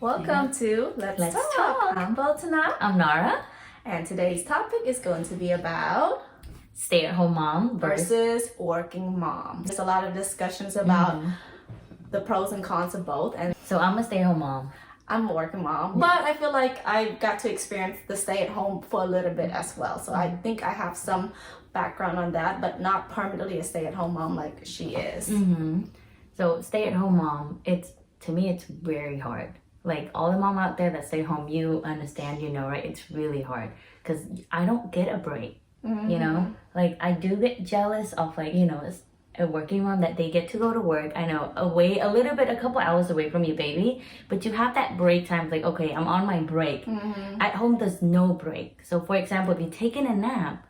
Welcome to Let's Talk. I'm Baltana. I'm Nara. And today's topic is going to be about Stay-at-home mom versus working mom. There's a lot of discussions about the pros and cons of both. And so I'm a stay-at-home mom. I'm a working mom, but I feel like I got to experience the stay-at-home for a little bit as well. So I think I have some background on that, but not permanently a stay-at-home mom like she is. So stay-at-home mom, to me it's very hard. Like all the mom out there that stay home, you understand, right? It's really hard because I don't get a break, Like I do get jealous of a working mom that they get to go to work. I know away a little bit, a couple hours away from your baby, but you have that break time. Like, okay, I'm on my break. At home, there's no break. So for example, if you're taking a nap,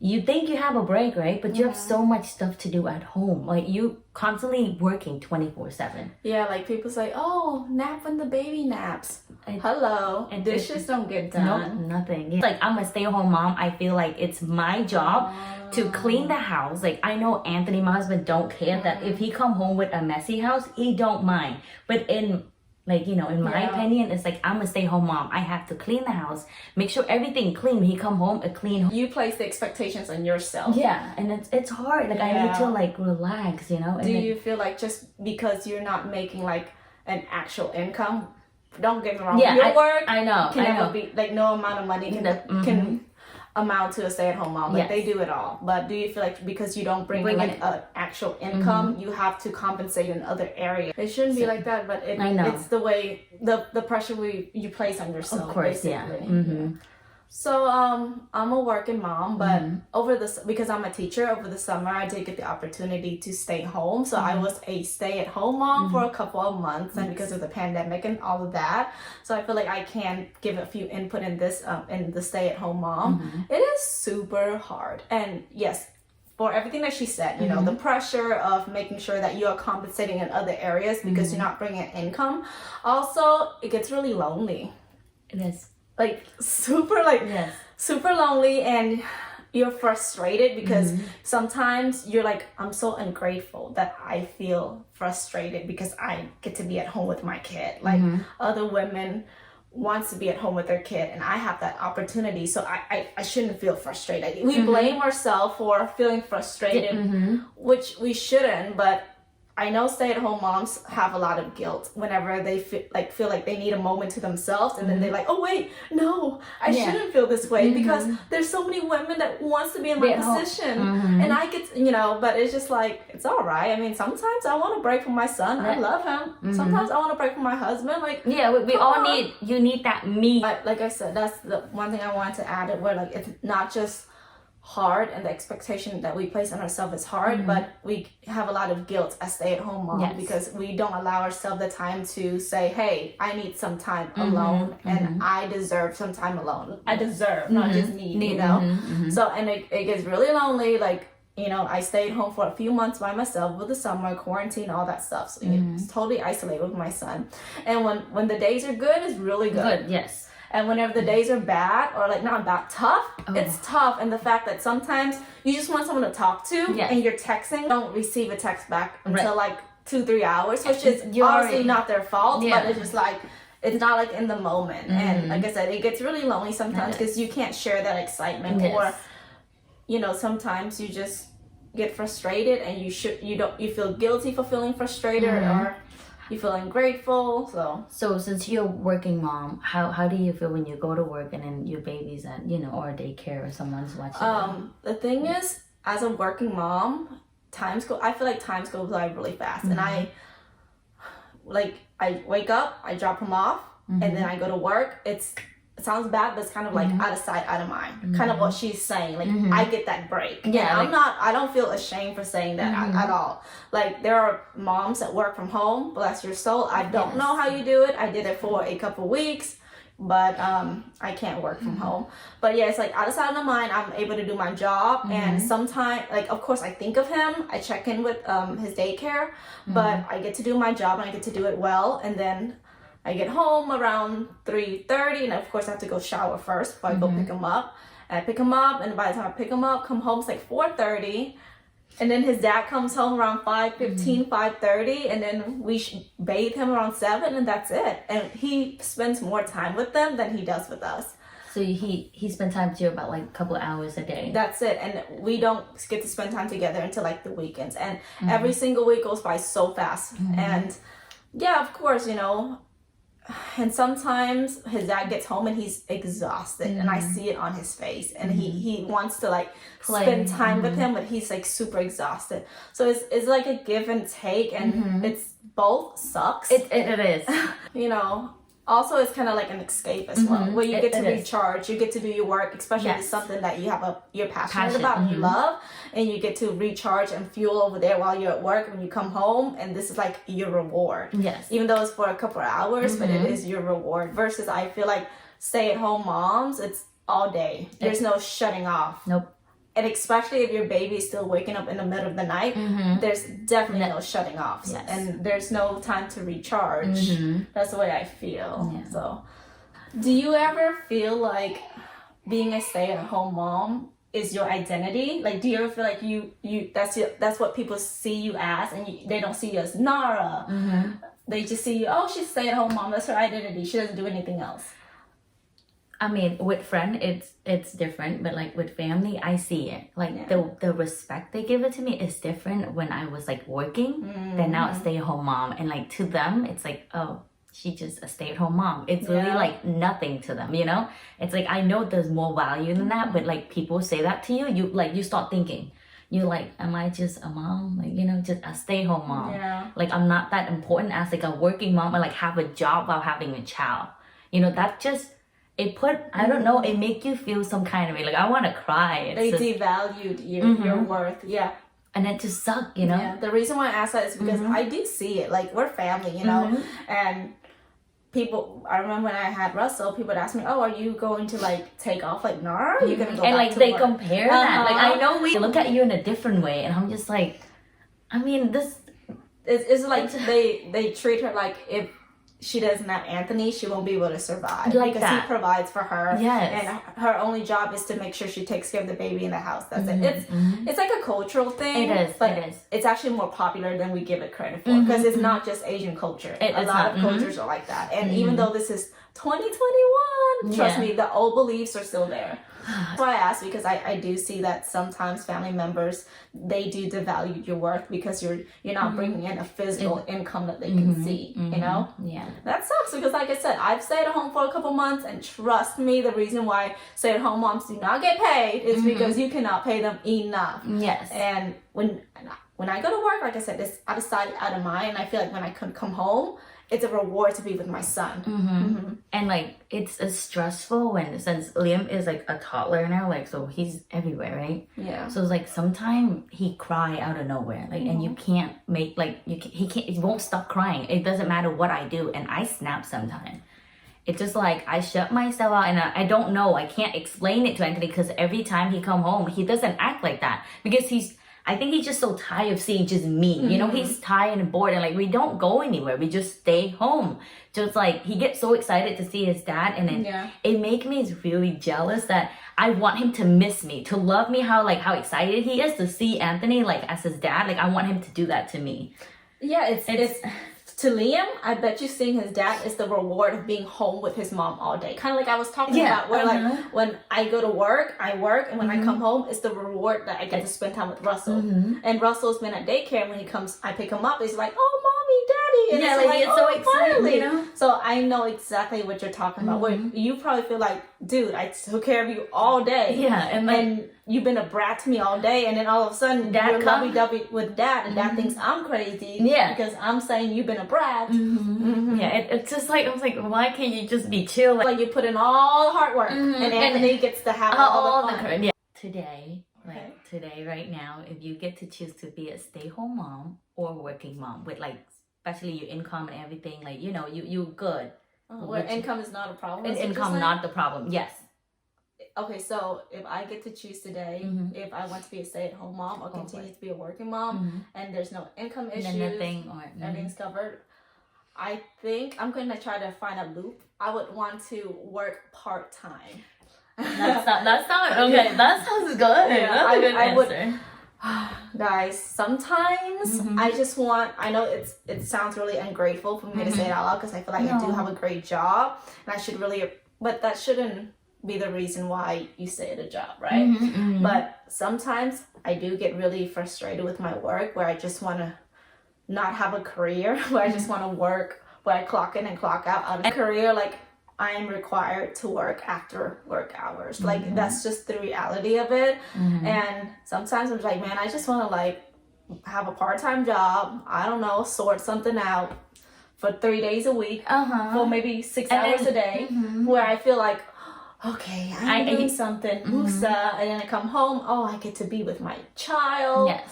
you think you have a break, right? But you have so much stuff to do at home. Like you constantly working 24/7. Yeah, like people say, oh, nap when the baby naps. Hello. And dishes don't get done. No, nothing. Like I'm a stay-at-home mom. I feel like it's my job to clean the house. Like I know Anthony, my husband, don't care that if he come home with a messy house, he don't mind. But in my opinion, it's like I'm a stay-home mom. I have to clean the house, make sure everything clean. When he come home, a clean. You place the expectations on yourself. Yeah, and it's hard. Like I need to relax, And do you feel like just because you're not making like an actual income? Don't get me wrong. Yeah, your work. I know. Can never be like no amount of money can amount to a stay-at-home mom. Like they do it all. But do you feel like because you don't bring in like an actual income, you have to compensate in other areas? It shouldn't be like that, but it's the way the pressure you place on yourself. Of course, basically. So I'm a working mom, but because I'm a teacher, over the summer I did get the opportunity to stay home. So I was a stay-at-home mom for a couple of months, and because of the pandemic and all of that, so I feel like I can give a few input in this in the stay-at-home mom. It is super hard, and yes, for everything that she said, the pressure of making sure that you are compensating in other areas because you're not bringing in income. Also, it gets really lonely. It is. Like super lonely, and you're frustrated because sometimes you're like, I'm so ungrateful that I feel frustrated because I get to be at home with my kid. Like other women wants to be at home with their kid, and I have that opportunity, so I shouldn't feel frustrated. We blame ourselves for feeling frustrated, which we shouldn't, but I know stay-at-home moms have a lot of guilt whenever they feel like they need a moment to themselves, and then they're like, oh wait, no, I shouldn't feel this way because there's so many women that wants to be in my position, and I get, but it's just like, it's all right. I mean, sometimes I want to break from my son. I love him. Sometimes I want to break from my husband. Like, we all need that me. But like I said, that's the one thing I wanted to add, it where like it's not just hard and the expectation that we place on ourselves is hard, but we have a lot of guilt as stay-at-home mom because we don't allow ourselves the time to say, hey, I need some time alone, and I deserve some time alone. I deserve, not just need. So, and it gets really lonely. Like, I stayed home for a few months by myself with the summer, quarantine, all that stuff. So it's totally isolated with my son. And when the days are good, it's really good. Yes. And whenever the days are bad, or like not bad, tough, it's tough. And the fact that sometimes you just want someone to talk to, and you're texting, don't receive a text back until like 2-3 hours, which is obviously not their fault, but it's just like, it's not like in the moment. And like I said, it gets really lonely sometimes because you can't share that excitement, or, sometimes you just get frustrated and you feel guilty for feeling frustrated, or you feel ungrateful. So since you're a working mom, how do you feel when you go to work and then your baby's at or daycare or someone's watching? The thing is, as a working mom, I feel like time goes by really fast, and I wake up, I drop him off, and then I go to work. It sounds bad, but it's kind of like out of sight, out of mind. Kind of what she's saying. Like, I get that break. Yeah, and I don't feel ashamed for saying that at all. Like, there are moms that work from home, bless your soul. I don't know how you do it. I did it for a couple weeks, but I can't work from home. But yeah, it's like out of sight, out of mind. I'm able to do my job, and sometimes, like, of course, I think of him. I check in with his daycare, but I get to do my job, and I get to do it well, and then I get home around 3:30, and of course I have to go shower first before I go pick him up. And I pick him up, and by the time I pick him up, come home, it's like 4:30. And then his dad comes home around 5:15, 5:30, and then we bathe him around 7, and that's it. And he spends more time with them than he does with us. So he spent time with you about like a couple of hours a day. That's it. And we don't get to spend time together until like the weekends. And every single week goes by so fast. And yeah, of course, you know, and sometimes his dad gets home and he's exhausted, and I see it on his face, and he wants to like spend time with him, but he's like super exhausted. So it's like a give and take, and it's both sucks. It is. You know, also it's kind of like an escape as well, where you get to recharge, you get to do your work, especially if it's something that you're passionate about and you love, and you get to recharge and fuel over there while you're at work when you come home, and this is like your reward. Yes. Even though it's for a couple of hours, but it is your reward, versus I feel like stay-at-home moms, it's all day. There's no shutting off. Nope. And especially if your baby is still waking up in the middle of the night, there's definitely no shutting off. Yes. And there's no time to recharge. That's the way I feel. Yeah. So, do you ever feel like being a stay-at-home mom is your identity? Like, do you ever feel like you that's what people see you as, and they don't see you as Nara? They just see you, oh, she's a stay-at-home mom. That's her identity. She doesn't do anything else. I mean, with friend, it's different, but like with family, I see it. Like the respect they give it to me is different when I was like working than now a stay-at-home mom. And like to them, it's like, oh, she's just a stay-at-home mom. It's really like nothing to them, you know? It's like, I know there's more value than that, but like people say that to you, you start thinking. You're like, am I just a mom? Like, you know, just a stay-at-home mom. Yeah. Like, I'm not that important as like a working mom or like have a job while having a child. You know, that just... I don't know, it make you feel some kind of way. Like, I want to cry. They devalued your worth. Yeah. And it just sucked, you know? Yeah. The reason why I ask that is because I do see it. Like, we're family, you know? And people, I remember when I had Russell, people would ask me, oh, are you going to, like, take off? Like, Nara? Are you going to go and, back like, to they work? compare that. Like, I know we look at you in a different way. And I'm just like, I mean, this... It's like they treat her like if she doesn't have Anthony, she won't be able to survive. Like because that. he provides for her. Yes. And her only job is to make sure she takes care of the baby in the house. That's it. It's like a cultural thing. It is. But it is. it's actually more popular than we give it credit for. Because it's not just Asian culture. A lot of cultures are like that. And even though this is 2021, trust me, the old beliefs are still there. That's why I asked, because I do see that sometimes family members, they do devalue your worth because you're not bringing in a physical income that they can see, you know? Yeah. That sucks because, like I said, I've stayed at home for a couple months, and trust me, the reason why stay-at-home moms do not get paid is because you cannot pay them enough. Yes. And when I go to work, like I said, it's out of sight, out of mind. And I feel like when I can come home, it's a reward to be with my son. And like it's stressful since Liam is like a toddler now, like so he's everywhere, right? Yeah. So it's like sometimes he cry out of nowhere, like and you can't make like he won't stop crying. It doesn't matter what I do, and I snap sometimes. It's just like I shut myself out, and I don't know. I can't explain it to Anthony because every time he come home, he doesn't act like that because I think he's just so tired of seeing just me. You know, he's tired and bored, and like we don't go anywhere. We just stay home. So it's like he gets so excited to see his dad, and then it makes me really jealous that I want him to miss me, to love me how excited he is to see Anthony like as his dad. Like I want him to do that to me. Yeah, it's to Liam, I bet you seeing his dad is the reward of being home with his mom all day. Kind of like I was talking about, where like when I go to work, I work, and when I come home, it's the reward that I get to spend time with Russell. And Russell's been at daycare, and when he comes, I pick him up. He's like, "Oh, mommy, daddy!" And it's like it's so excited, finally. you know. So I know exactly what you're talking about. Where you probably feel like, dude, I took care of you all day. Yeah, and you've been a brat to me all day, and then all of a sudden you're lovey-dovey with dad, and dad thinks I'm crazy because I'm saying you've been a brat. Yeah, it's just like I was like, why can't you just be chill? Like you put in all the hard work, and Anthony gets to have all the fun. Yeah. Today, right now, if you get to choose to be a stay-home mom or working mom with like, especially your income and everything, like you know, you good. Where income is not a problem. And income not the problem. Yes. Okay, so if I get to choose today, if I want to be a stay-at-home mom or continue to be a working mom, and there's no income issues, everything's covered, I think I'm going to try to find a loop. I would want to work part-time. That sounds okay. That sounds good. Yeah, That's a good answer. Guys, sometimes I just want, I know it sounds really ungrateful for me to say it out loud because I feel like I do have a great job and I should really, but that shouldn't be the reason why you stay at a job, right? But sometimes I do get really frustrated with my work where I just want to not have a career, where I just want to work, where I clock in and clock out of a career, like I am required to work after work hours. Like that's just the reality of it. And sometimes I'm like, man, I just want to like have a part-time job. I don't know, sort something out for 3 days a week for maybe 6 hours a day, where I feel like, okay, I'm doing something, and then I come home, I get to be with my child. Yes.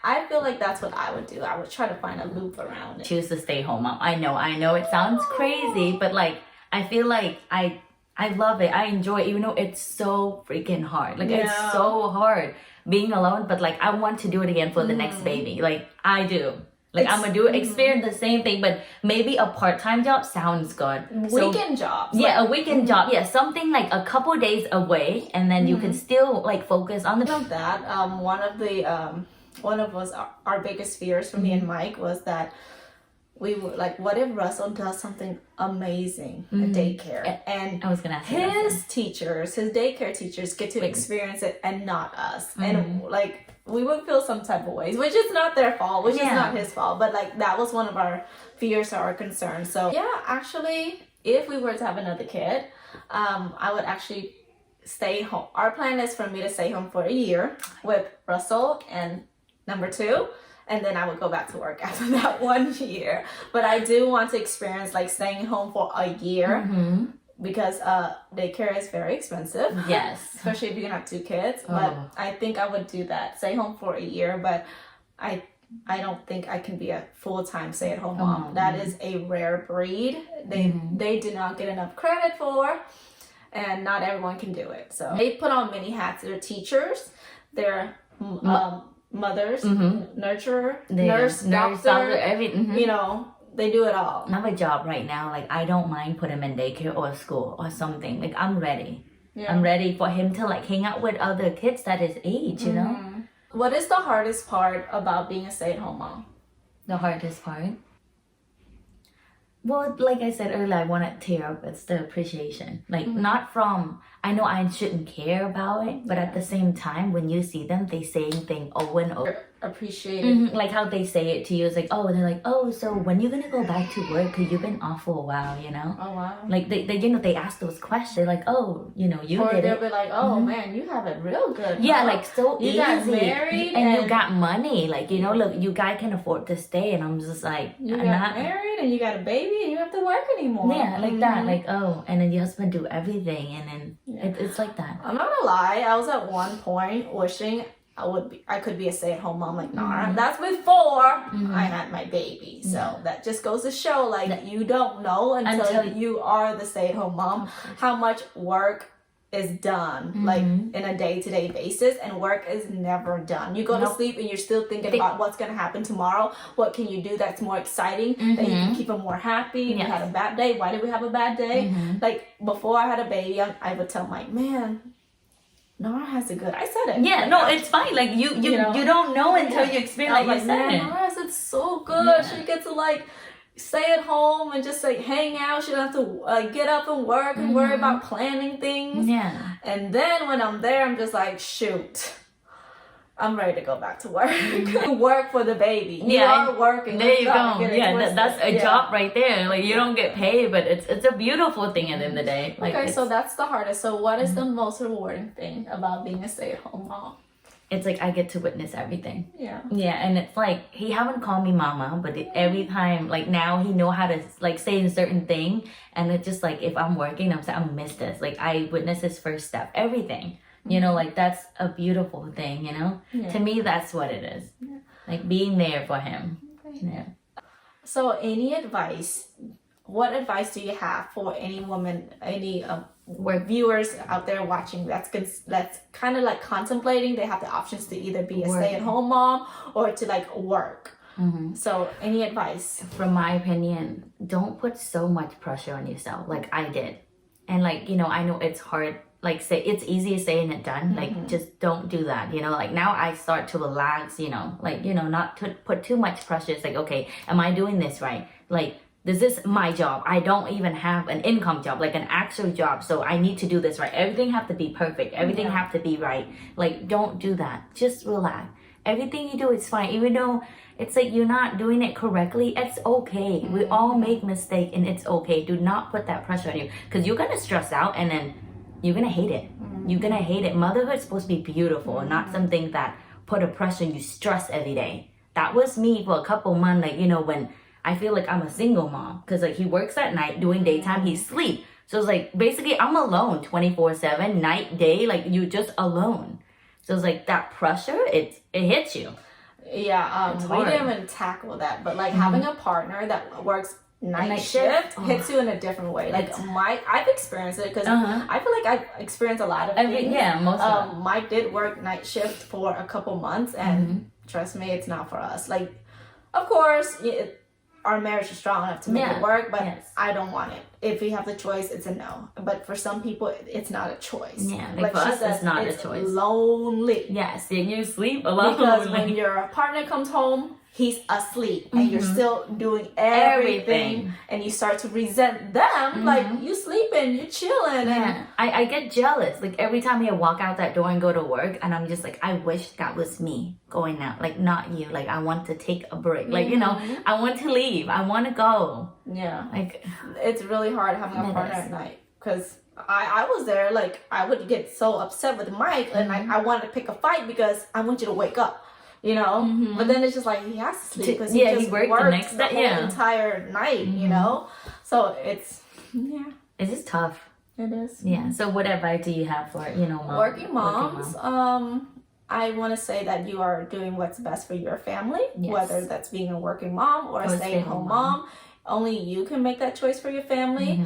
I feel like that's what I would do. I would try to find a loop around it. Choose to stay home mom. I know it sounds crazy, but like I feel like I love it. I enjoy it, even though it's so freaking hard. Like it's so hard being alone, but like I want to do it again for the next baby. Like I do. Like I'm gonna do experience the same thing, but maybe a part-time job sounds good. Weekend jobs. Yeah, a weekend job. Yeah, something like a couple days away, and then you can still like focus on the of that. One of our biggest fears for me and Mike was that we were like, what if Russell does something amazing at daycare, and I was gonna ask his daycare teachers get to experience it and not us, and like we would feel some type of ways, which is not their fault, which is not his fault, but like that was one of our fears or our concerns. So yeah, actually, if we were to have another kid, I would actually stay home. Our plan is for me to stay home for a year with Russell and number 2, and then I would go back to work after that 1 year. But I do want to experience like staying home for a year because daycare is very expensive. Yes. Especially if you have 2 kids. But I think I would do that. Stay home for a year, but I don't think I can be a full-time stay-at-home mom. That is a rare breed. They do not get enough credit for, and not everyone can do it. So they put on many hats. They're teachers, they're mothers, nurturer, nurse, doctor, everything. You know, they do it all. I have a job right now. Like I don't mind put him in daycare or school or something. Like I'm ready. I'm ready for him to like hang out with other kids that his age, you know? What is the hardest part about being a stay-at-home mom? The hardest part? Well, like I said earlier, I want to tear up. It's the appreciation. Like not from, I know I shouldn't care about it, but at the same time, when you see them, they saying things over and over. Appreciated. Like how they say it to you. It's like, they're like, so when you gonna go back to work? Because you've been off for a while, you know? Oh, wow. Like they they ask those questions. They're like, you or did they'll it. be like, man, you have it real good. Yeah, like so you easy. got married and you got money. Like, you know, look, you guys can afford to stay. And I'm just like, you got married and you got a baby and you don't have to work anymore. Yeah, like that. Like, and then your husband do everything. And then it's like that. I'm not gonna lie, I was at one point wishing I could be a stay-at-home mom like Nara. That's before I had my baby. So that just goes to show like you don't know until you are the stay-at-home mom how much work is done like in a day-to-day basis, and work is never done. You go to sleep and you're still thinking about what's gonna happen tomorrow. What can you do that's more exciting that you can keep them more happy? We had a bad day. Why did we have a bad day? Like before I had a baby, I would tell Mike, man, Nara has it good. I said it. Yeah, no, it's fine. Like you don't know until you experience. Like you said it. Nara has it so good. She gets to like stay at home and just like hang out. She don't have to get up and work and worry about planning things. Yeah. And then when I'm there, I'm just like, shoot, I'm ready to go back to work. You work for the baby. You are working. There you go. Yeah, that's a job right there. Like you don't get paid, but it's a beautiful thing at the end of the day. Like, okay, so that's the hardest. So what is the most rewarding thing about being a stay-at-home mom? It's like I get to witness everything. Yeah. Yeah, and it's like he haven't called me mama, but every time, like now he know how to like say a certain thing, and it's just like if I'm working, I'm saying I miss this. Like I witness his first step, everything. You know, like that's a beautiful thing. You know, to me that's what it is. Yeah. Like being there for him. Okay. Yeah. So, what advice do you have for any woman, any viewers out there watching that's kind of like contemplating? They have the options to either be a stay-at-home mom or to like work. So any advice? From my opinion, don't put so much pressure on yourself like I did. And like, you know, I know it's hard like say it's easier said than done. Like just don't do that. You know, like now I start to relax. You know, like not to put too much pressure. It's like, okay, am I doing this right? Like, this is my job. I don't even have an income job, like an actual job. So I need to do this right. Everything have to be perfect. Everything have to be right. Like, don't do that. Just relax. Everything you do is fine. Even though it's like you're not doing it correctly, it's okay. We all make mistakes and it's okay. Do not put that pressure on you because you're going to stress out and then you're going to hate it. You're going to hate it. Motherhood is supposed to be beautiful, not something that put a pressure and you stress every day. That was me for a couple months, like, when I feel like I'm a single mom because like he works at night, doing daytime, he sleep. So it's like basically I'm alone 24/7, night, day, like you just alone. So it's like that pressure, it hits you. Yeah, we didn't even tackle that, but like having a partner that works night shift hits you in a different way. Like I've experienced it because I feel like I've experienced a lot of things. Yeah, most of them. Mike did work night shift for a couple months, and trust me, it's not for us. Like, of course, our marriage is strong enough to make it work, but I don't want it. If we have the choice, it's a no. But for some people, it's not a choice. Yeah, like for us, it's not a choice. Lonely. Yes, you sleep alone. Because when your partner comes home, he's asleep and you're still doing everything and you start to resent them. Like, you sleeping, you chilling. Yeah, I get jealous. Like every time I walk out that door and go to work, and I'm just like, I wish that was me going out. Like, not you. Like, I want to take a break. Like, I want to leave. I want to go. Yeah. Like, it's really hard having a partner at night because I was there. Like, I would get so upset with Mike and I wanted to pick a fight because I want you to wake up. But then it's just like he has to sleep because he just worked the next day, whole entire night, So it's just tough. It is. Yeah. So what advice do you have for working moms? I want to say that you are doing what's best for your family, whether that's being a working mom or a stay-at-home mom. Only you can make that choice for your family.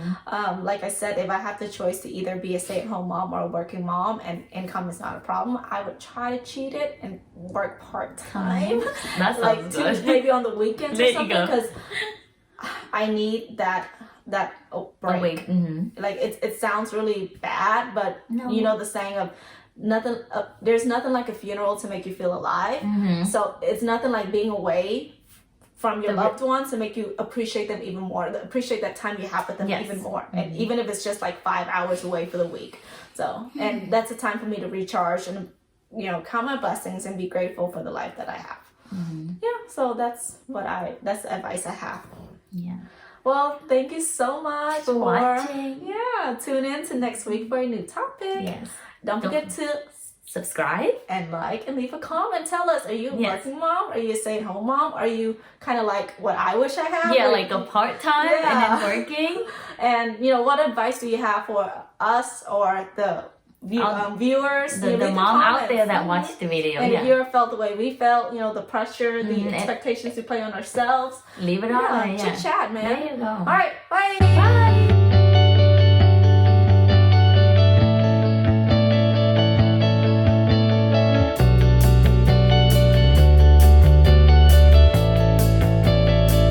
Like I said, if I have the choice to either be a stay-at-home mom or a working mom and income is not a problem, I would try to cheat it and work part-time. That sounds good. Maybe on the weekends or something, because I need that break. Like it sounds really bad, but the saying of there's nothing like a funeral to make you feel alive. So it's nothing like being away from your loved ones to make you appreciate them even more, appreciate that time you have with them even more. And even if it's just like 5 hours away for the week. So, and that's a time for me to recharge and, count my blessings and be grateful for the life that I have. Yeah, so that's the advice I have. Yeah. Well, thank you so much for watching. Yeah, tune in to next week for a new topic. Yes. Don't forget to subscribe and like and leave a comment. Tell us, are you a working mom? Are you a stay-at-home mom? Are you kind of like what I wish I had? Yeah, like a part-time and then working. And what advice do you have for us or the viewers? The mom out there that watched the video. And if you ever felt the way we felt, the pressure, the expectations we play on ourselves. Leave it on. Chit chat, man. There you go. All right, bye. Bye.